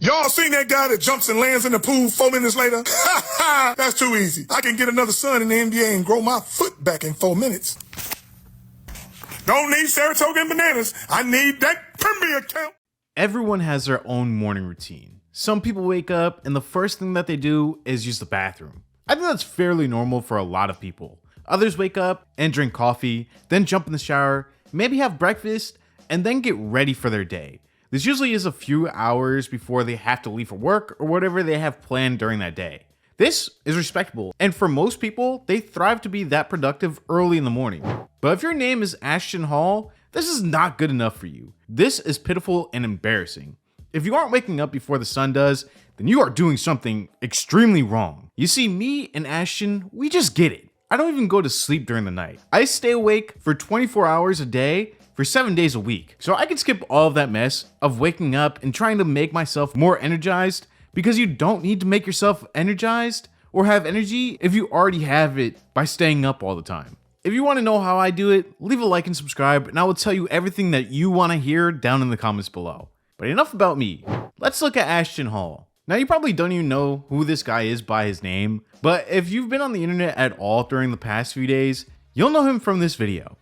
Y'all seen that guy that jumps and lands in the pool 4 minutes later? That's too easy. I can get another son in the NBA and grow my foot back in 4 minutes. Don't need Saratoga and bananas. I need that Premier account. Everyone has their own morning routine. Some people wake up and the first thing that they do is use the bathroom. I think that's fairly normal for a lot of people. Others wake up and drink coffee, then jump in the shower, maybe have breakfast, and then get ready for their day. This usually is a few hours before they have to leave for work or whatever they have planned during that day. This is respectable, and for most people, they thrive to be that productive early in the morning. But if your name is Ashton Hall, this is not good enough for you. This is pitiful and embarrassing. If you aren't waking up before the sun does, then you are doing something extremely wrong. You see, me and Ashton, we just get it. I don't even go to sleep during the night. I stay awake for 24 hours a day for 7 days a week. So I can skip all of that mess of waking up and trying to make myself more energized, because you don't need to make yourself energized or have energy if you already have it by staying up all the time. If you want to know how I do it, leave a like and subscribe, and I will tell you everything that you want to hear down in the comments below. But enough about me. Let's look at Ashton Hall. Now, you probably don't even know who this guy is by his name, but if you've been on the internet at all during the past few days, you'll know him from this video.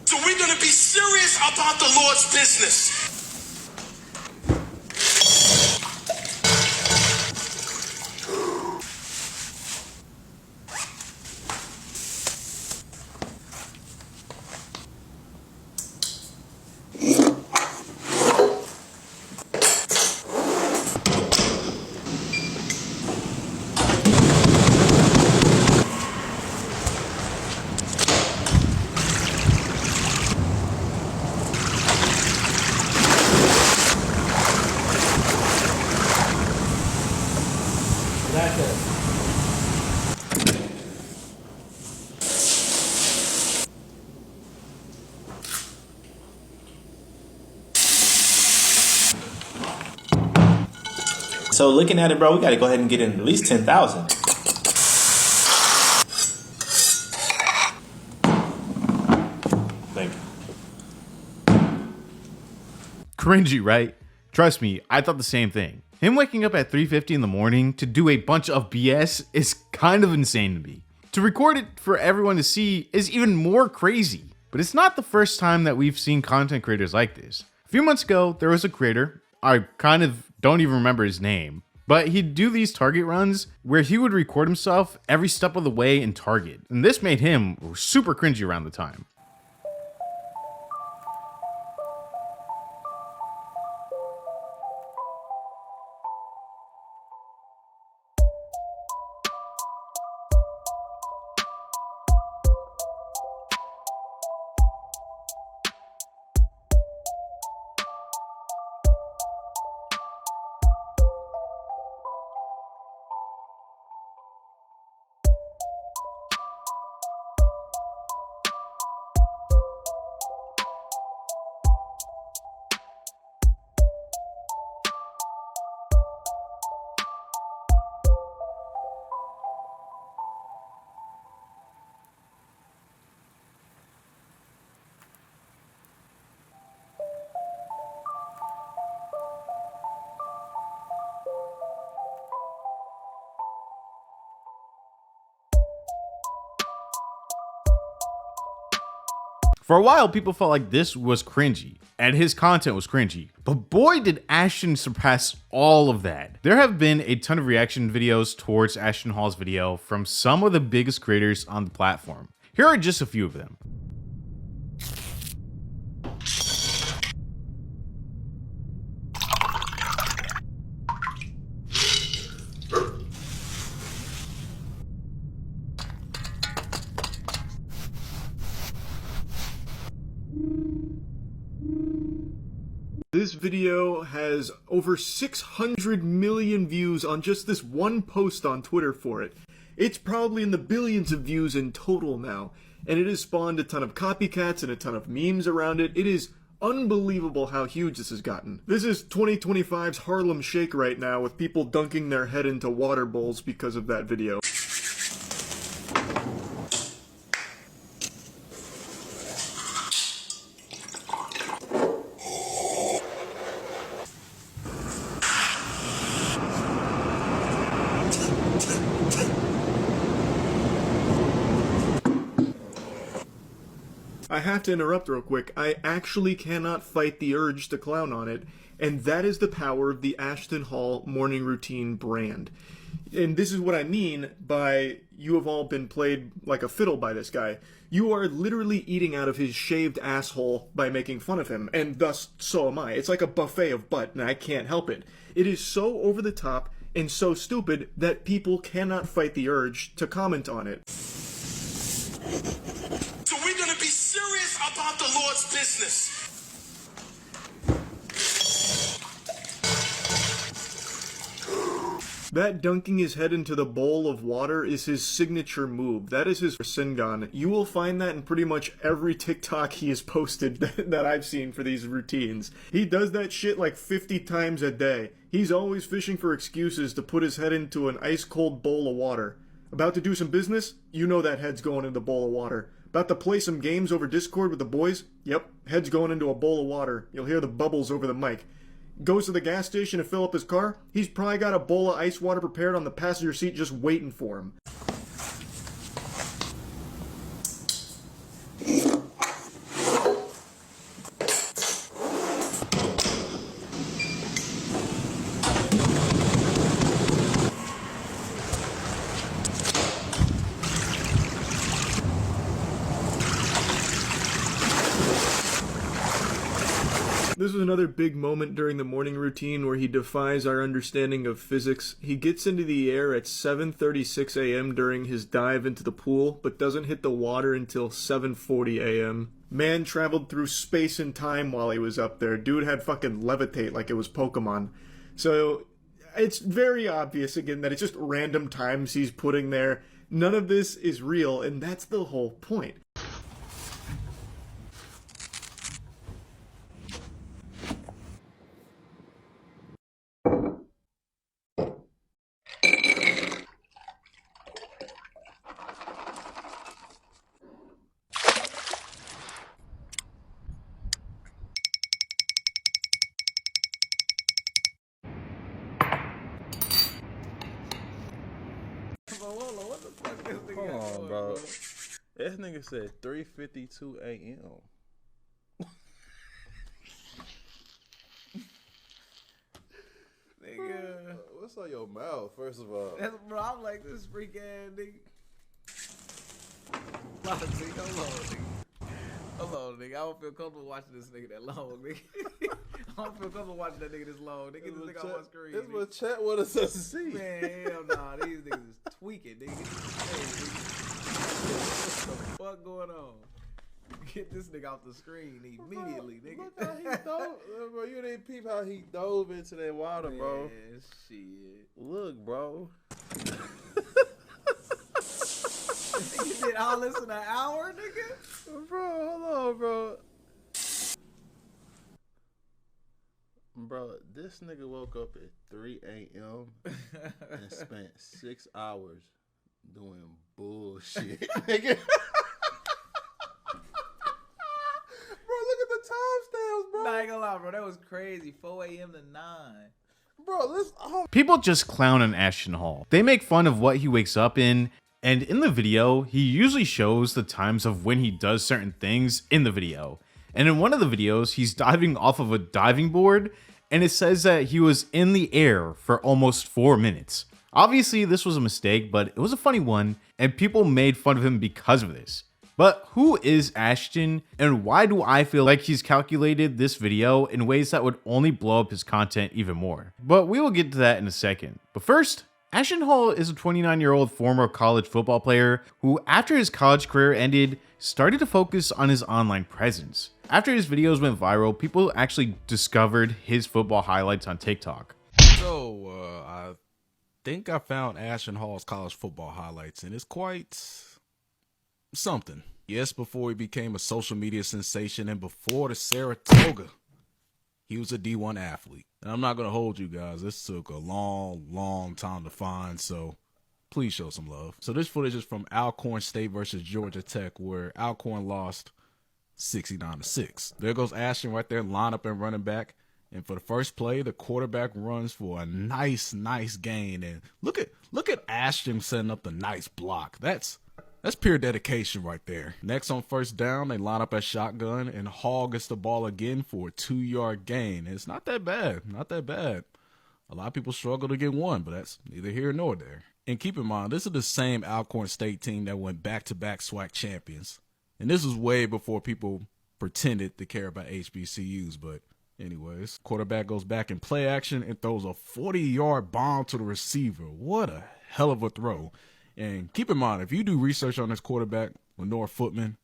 So we're going to be serious about the Lord's business. So looking at it, bro, we got to go ahead and get in at least 10,000. Thank you. Cringy, right? Trust me, I thought the same thing. Him waking up at 3:50 in the morning to do a bunch of BS is kind of insane to me. To record it for everyone to see is even more crazy. But it's not the first time that we've seen content creators like this. A few months ago, there was a creator, I kind of don't even remember his name, but he'd do these Target runs where he would record himself every step of the way in Target. And this made him super cringy around the time. For a while, people felt like this was cringy, and his content was cringy. But boy, did Ashton surpass all of that. There have been a ton of reaction videos towards Ashton Hall's video from some of the biggest creators on the platform. Here are just a few of them. This video has over 600 million views on just this one post on Twitter for it. It's probably in the billions of views in total now. and it has spawned a ton of copycats and a ton of memes around it. It is unbelievable how huge this has gotten. This is 2025's Harlem Shake right now, with people dunking their head into water bowls because of that video. I have to interrupt real quick. I actually cannot fight the urge to clown on it, and that is the power of the Ashton Hall morning routine brand. And this is what I mean by you have all been played like a fiddle by this guy. You are literally eating out of his shaved asshole by making fun of him, and thus so am I. It's like a buffet of butt, and I can't help it. It is so over the top and so stupid that people cannot fight the urge to comment on it. So we're going to be serious about the Lord's business. That dunking his head into the bowl of water is his signature move. That is his Rasengan. You will find that in pretty much every TikTok he has posted that I've seen for these routines. He does that shit like 50 times a day. He's always fishing for excuses to put his head into an ice-cold bowl of water. About to do some business? You know that head's going in the bowl of water. About to play some games over Discord with the boys? Yep, head's going into a bowl of water. You'll hear the bubbles over the mic. Goes to the gas station to fill up his car? He's probably got a bowl of ice water prepared on the passenger seat just waiting for him. This is another big moment during the morning routine where he defies our understanding of physics. He gets into the air at 7:36 a.m. during his dive into the pool, but doesn't hit the water until 7:40 a.m. Man traveled through space and time while he was up there. Dude had fucking levitate like it was Pokemon. So it's very obvious, again, that it's just random times he's putting there. None of this is real, and that's the whole point. Hold on, bro. This nigga said 3:52 a.m. Nigga, What's on your mouth, first of all? that's, bro, I'm like this freak ass nigga. Hold on, nigga. Hold on, nigga. I don't feel comfortable watching this nigga that long, nigga. I don't feel comfortable watching that nigga this long. Nigga, this nigga on my screen. This what chat want us to see. Man, hell nah. These niggas is tweaking, nigga. Hey, nigga. What the fuck going on? Get this nigga off the screen immediately, nigga. Look how he dove, bro. You didn't peep how he dove into that water, bro. Man, shit. Look, bro. You did all this in an hour, nigga? Bro, hold on, bro. Bro, this nigga woke up at 3 a.m. and spent 6 hours doing bullshit. Nigga. Bro, look at the timestamps, bro. Nah, I ain't gonna lie, bro. That was crazy. 4 a.m. to 9. Bro, listen. People just clown on Ashton Hall. They make fun of what he wakes up in, and in the video, he usually shows the times of when he does certain things in the video. And in one of the videos, he's diving off of a diving board, and it says that he was in the air for almost 4 minutes. Obviously, this was a mistake, but it was a funny one, and people made fun of him because of this. But who is Ashton, and why do I feel like he's calculated this video in ways that would only blow up his content even more? But we will get to that in a second. But first, Ashton Hall is a 29-year-old former college football player who, after his college career ended, started to focus on his online presence. After his videos went viral, people actually discovered his football highlights on TikTok. So, I think I found Ashton Hall's college football highlights, and it's quite something. Yes, before he became a social media sensation and before the Saratoga, he was a D1 athlete. And I'm not going to hold you guys. This took a long time to find, so please show some love. So this footage is from Alcorn State versus Georgia Tech, where Alcorn lost 69-6. There goes Ashton right there, line up and running back. And for the first play, the quarterback runs for a nice gain. And look at Ashton setting up the nice block. That's pure dedication right there. Next on first down, they line up at shotgun, and Hall gets the ball again for a 2-yard gain. And it's not that bad. Not that bad. A lot of people struggle to get one, but that's neither here nor there. And keep in mind, this is the same Alcorn State team that went back-to-back SWAC champions. And this was way before people pretended to care about HBCUs, but anyways, quarterback goes back in play action and throws a 40-yard bomb to the receiver. What a hell of a throw. And keep in mind, if you do research on this quarterback, Lenore Footman,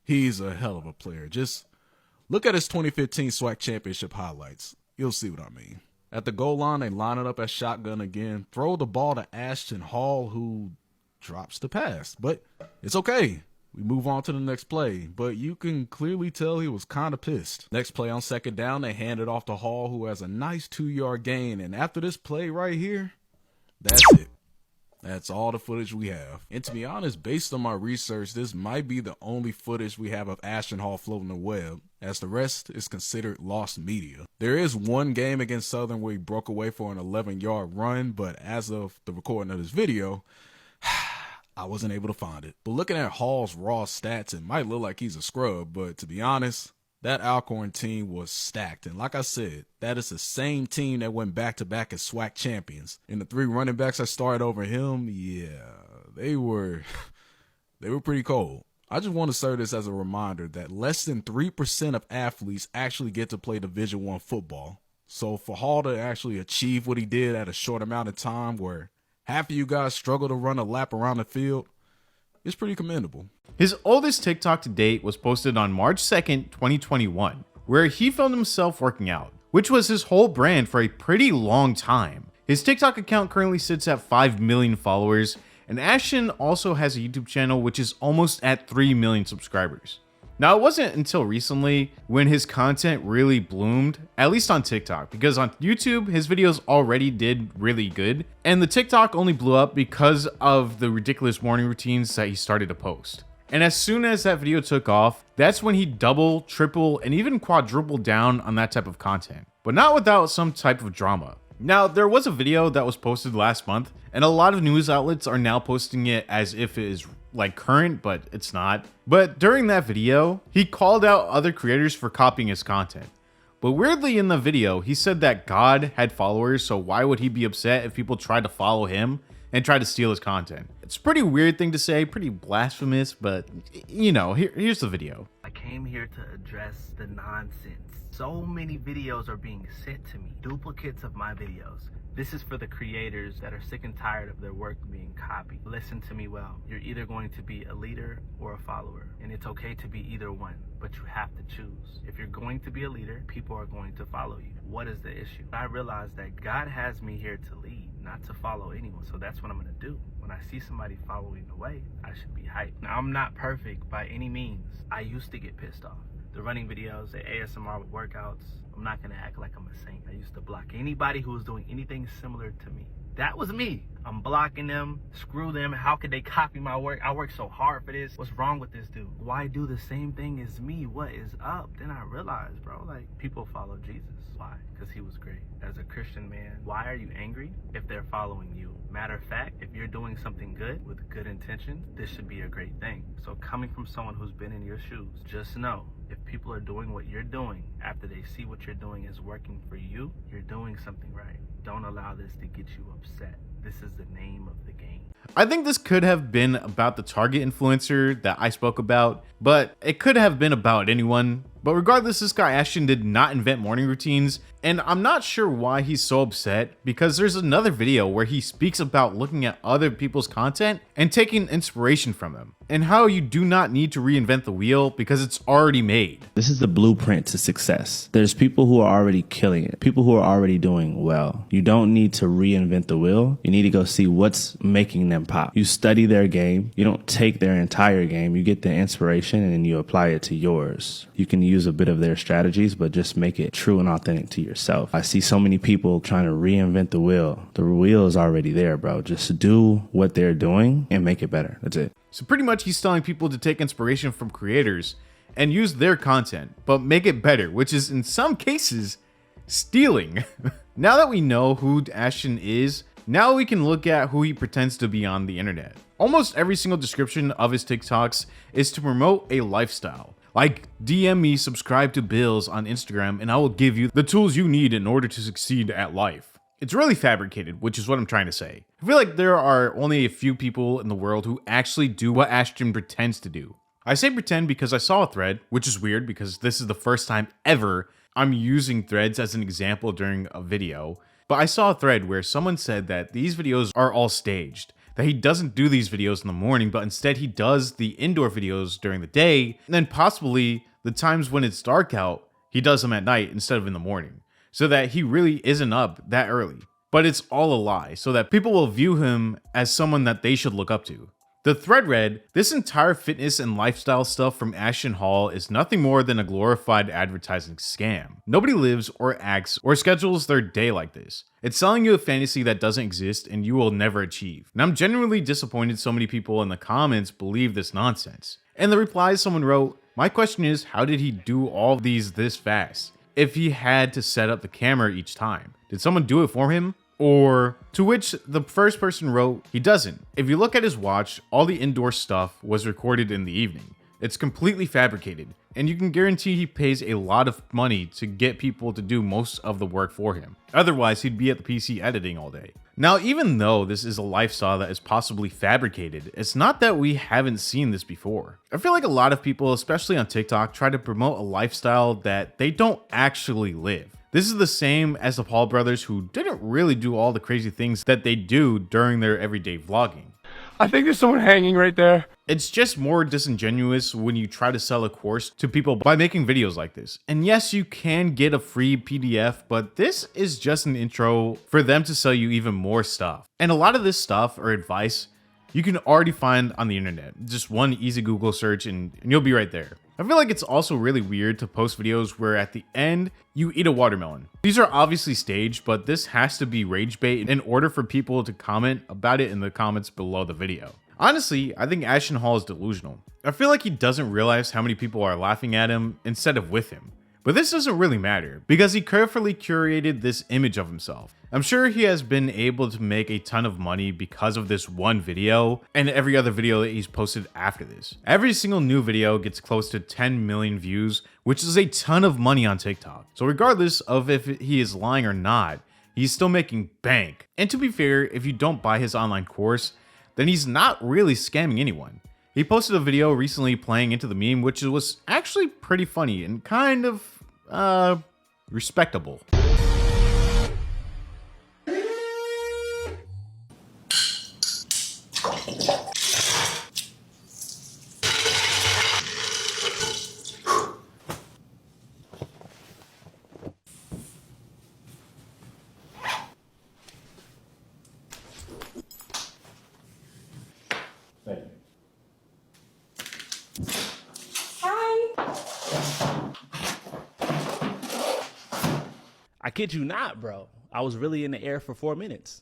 he's a hell of a player. Just look at his 2015 SWAC championship highlights. You'll see what I mean. At the goal line, they line it up at shotgun again, throw the ball to Ashton Hall, who drops the pass. But it's okay. We move on to the next play, but you can clearly tell he was kind of pissed. Next play on second down, they hand it off to Hall, who has a nice 2-yard gain. And after this play right here, that's it. That's all the footage we have. And to be honest, based on my research, this might be the only footage we have of Ashton Hall floating the web, as the rest is considered lost media. There is one game against Southern where he broke away for an 11-yard run, but as of the recording of this video, I wasn't able to find it. But looking at Hall's raw stats, it might look like he's a scrub, but to be honest, that Alcorn team was stacked. And like I said, that is the same team that went back-to-back as SWAC champions. And the 3 running backs that started over him, yeah, they were pretty cold. I just want to serve this as a reminder that less than 3% of athletes actually get to play Division I football. So for Hall to actually achieve what he did at a short amount of time, where half of you guys struggle to run a lap around the field, it's pretty commendable. His oldest TikTok to date was posted on March 2nd, 2021, where he filmed himself working out, which was his whole brand for a pretty long time. His TikTok account currently sits at 5 million followers, and Ashton also has a YouTube channel which is almost at 3 million subscribers. Now, it wasn't until recently when his content really bloomed, at least on TikTok, because on YouTube, his videos already did really good, and the TikTok only blew up because of the ridiculous morning routines that he started to post. And as soon as that video took off, that's when he double, triple, and even quadrupled down on that type of content, but not without some type of drama. Now, there was a video that was posted last month, and a lot of news outlets are now posting it as if it is like current, but it's not. But during that video, he called out other creators for copying his content. But weirdly in the video, he said that God had followers, so why would he be upset if people tried to follow him and try to steal his content? It's a pretty weird thing to say, pretty blasphemous, but you know, here's the video. I came here to address the nonsense. So many videos are being sent to me, duplicates of my videos. This is for the creators that are sick and tired of their work being copied. Listen to me well. You're either going to be a leader or a follower, and it's okay to be either one, but you have to choose. If you're going to be a leader, people are going to follow you. What is the issue? I realized that God has me here to lead, not to follow anyone, so that's what I'm gonna do. When I see somebody following the way, I should be hyped. Now, I'm not perfect by any means. I used to get pissed off. The running videos, the ASMR workouts, I'm not gonna act like I'm a saint. I used to block anybody who was doing anything similar to me. That was me. I'm blocking them. Screw them. How could they copy my work? I worked so hard for this. What's wrong with this dude? Why do the same thing as me? What is up? Then I realized, bro, like, people follow Jesus. Why? Because he was great. As a Christian man, why are you angry if they're following you? Matter of fact, if you're doing something good with good intentions, this should be a great thing. So coming from someone who's been in your shoes, just know, if people are doing what you're doing after they see what you're doing is working for you, you're doing something right. Don't allow this to get you upset. This is the name of the game. I think this could have been about the target influencer that I spoke about, but it could have been about anyone. But regardless, this guy Ashton did not invent morning routines, And I'm not sure why he's so upset, because there's another video where he speaks about looking at other people's content and taking inspiration from them, and how you do not need to reinvent the wheel because it's already made. This is the blueprint to success. There's people who are already killing it, people who are already doing well. You don't need to reinvent the wheel. You need to go see what's making them pop. You study their game. You don't take their entire game. You get the inspiration and then you apply it to yours. You can use a bit of their strategies, but just make it true and authentic to yourself. I see so many people trying to reinvent the wheel. The wheel is already there, bro. Just do what they're doing and make it better. That's it. So pretty much he's telling people to take inspiration from creators and use their content, but make it better, which is in some cases stealing. Now that we know who Ashton is, now we can look at who he pretends to be on the internet. Almost every single description of his TikToks is to promote a lifestyle. Like, DM me, subscribe to Bills on Instagram, and I will give you the tools you need in order to succeed at life. It's really fabricated, which is what I'm trying to say. I feel like there are only a few people in the world who actually do what Ashton pretends to do. I say pretend because I saw a thread, which is weird because this is the first time ever I'm using threads as an example during a video. But I saw a thread where someone said that these videos are all staged, that he doesn't do these videos in the morning, but instead he does the indoor videos during the day, and then possibly the times when it's dark out, he does them at night instead of in the morning, so that he really isn't up that early. But it's all a lie, so that people will view him as someone that they should look up to. The thread read, "This entire fitness and lifestyle stuff from Ashton Hall is nothing more than a glorified advertising scam. Nobody lives or acts or schedules their day like this. It's selling you a fantasy that doesn't exist and you will never achieve." And I'm genuinely disappointed so many people in the comments believe this nonsense. In the replies, someone wrote, "My question is, how did he do all these this fast? If he had to set up the camera each time, did someone do it for him?" Or, to which the first person wrote, "He doesn't. If you look at his watch, all the indoor stuff was recorded in the evening. It's completely fabricated, and you can guarantee he pays a lot of money to get people to do most of the work for him. Otherwise, he'd be at the PC editing all day." Now, even though this is a lifestyle that is possibly fabricated, it's not that we haven't seen this before. I feel like a lot of people, especially on TikTok, try to promote a lifestyle that they don't actually live. This is the same as the Paul brothers, who didn't really do all the crazy things that they do during their everyday vlogging. I think there's someone hanging right there. It's just more disingenuous when you try to sell a course to people by making videos like this. And yes, you can get a free PDF, but this is just an intro for them to sell you even more stuff. And a lot of this stuff or advice you can already find on the internet. Just one easy Google search and you'll be right there. I feel like it's also really weird to post videos where at the end you eat a watermelon. These are obviously staged, but this has to be rage bait in order for people to comment about it in the comments below the video. Honestly, I think Ashton Hall is delusional. I feel like he doesn't realize how many people are laughing at him instead of with him. But this doesn't really matter because he carefully curated this image of himself. I'm sure he has been able to make a ton of money because of this one video and every other video that he's posted after this. Every single new video gets close to 10 million views, which is a ton of money on TikTok. So regardless of if he is lying or not, he's still making bank. And to be fair, if you don't buy his online course, then he's not really scamming anyone. He posted a video recently playing into the meme, which was actually pretty funny and kind of, respectable. I kid you not, bro. I was really in the air for 4 minutes.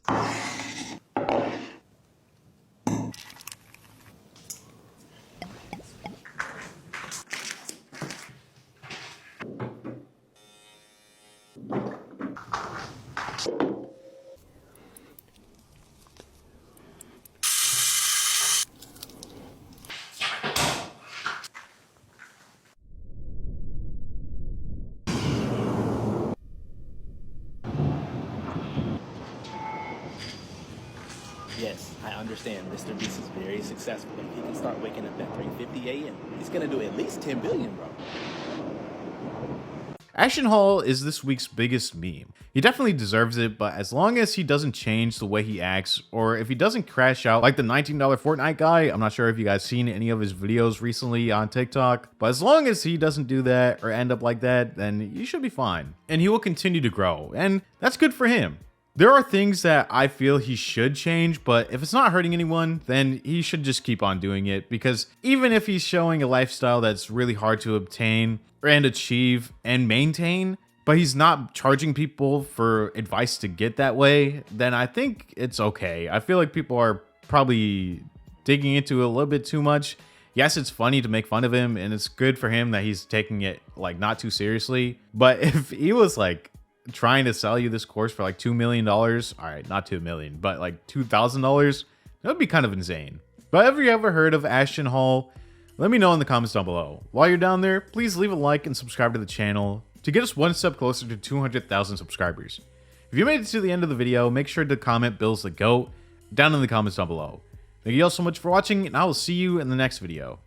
Yes, I understand Mr. Beast is very successful. If he can start waking up at 3:50 a.m., he's gonna do at least 10 billion, bro. Ashton Hall is this week's biggest meme. He definitely deserves it, but as long as he doesn't change the way he acts, or if he doesn't crash out like the $19 Fortnite guy, I'm not sure if you guys seen any of his videos recently on TikTok, but as long as he doesn't do that or end up like that, then you should be fine. And he will continue to grow, and that's good for him. There are things that I feel he should change, but if it's not hurting anyone, then he should just keep on doing it, because even if he's showing a lifestyle that's really hard to obtain and achieve and maintain, but he's not charging people for advice to get that way, then I think it's okay. I feel like people are probably digging into it a little bit too much. Yes, it's funny to make fun of him, and it's good for him that he's taking it like not too seriously, but if he was like trying to sell you this course for like $2 million, all right, not 2 million, but like $2,000, that would be kind of insane. But have you ever heard of Ashton Hall? Let me know in the comments down below. While you're down there, please leave a like and subscribe to the channel to get us one step closer to 200,000 subscribers. If you made it to the end of the video, make sure to comment Bill's the GOAT down in the comments down below. Thank you all so much for watching, and I will see you in the next video.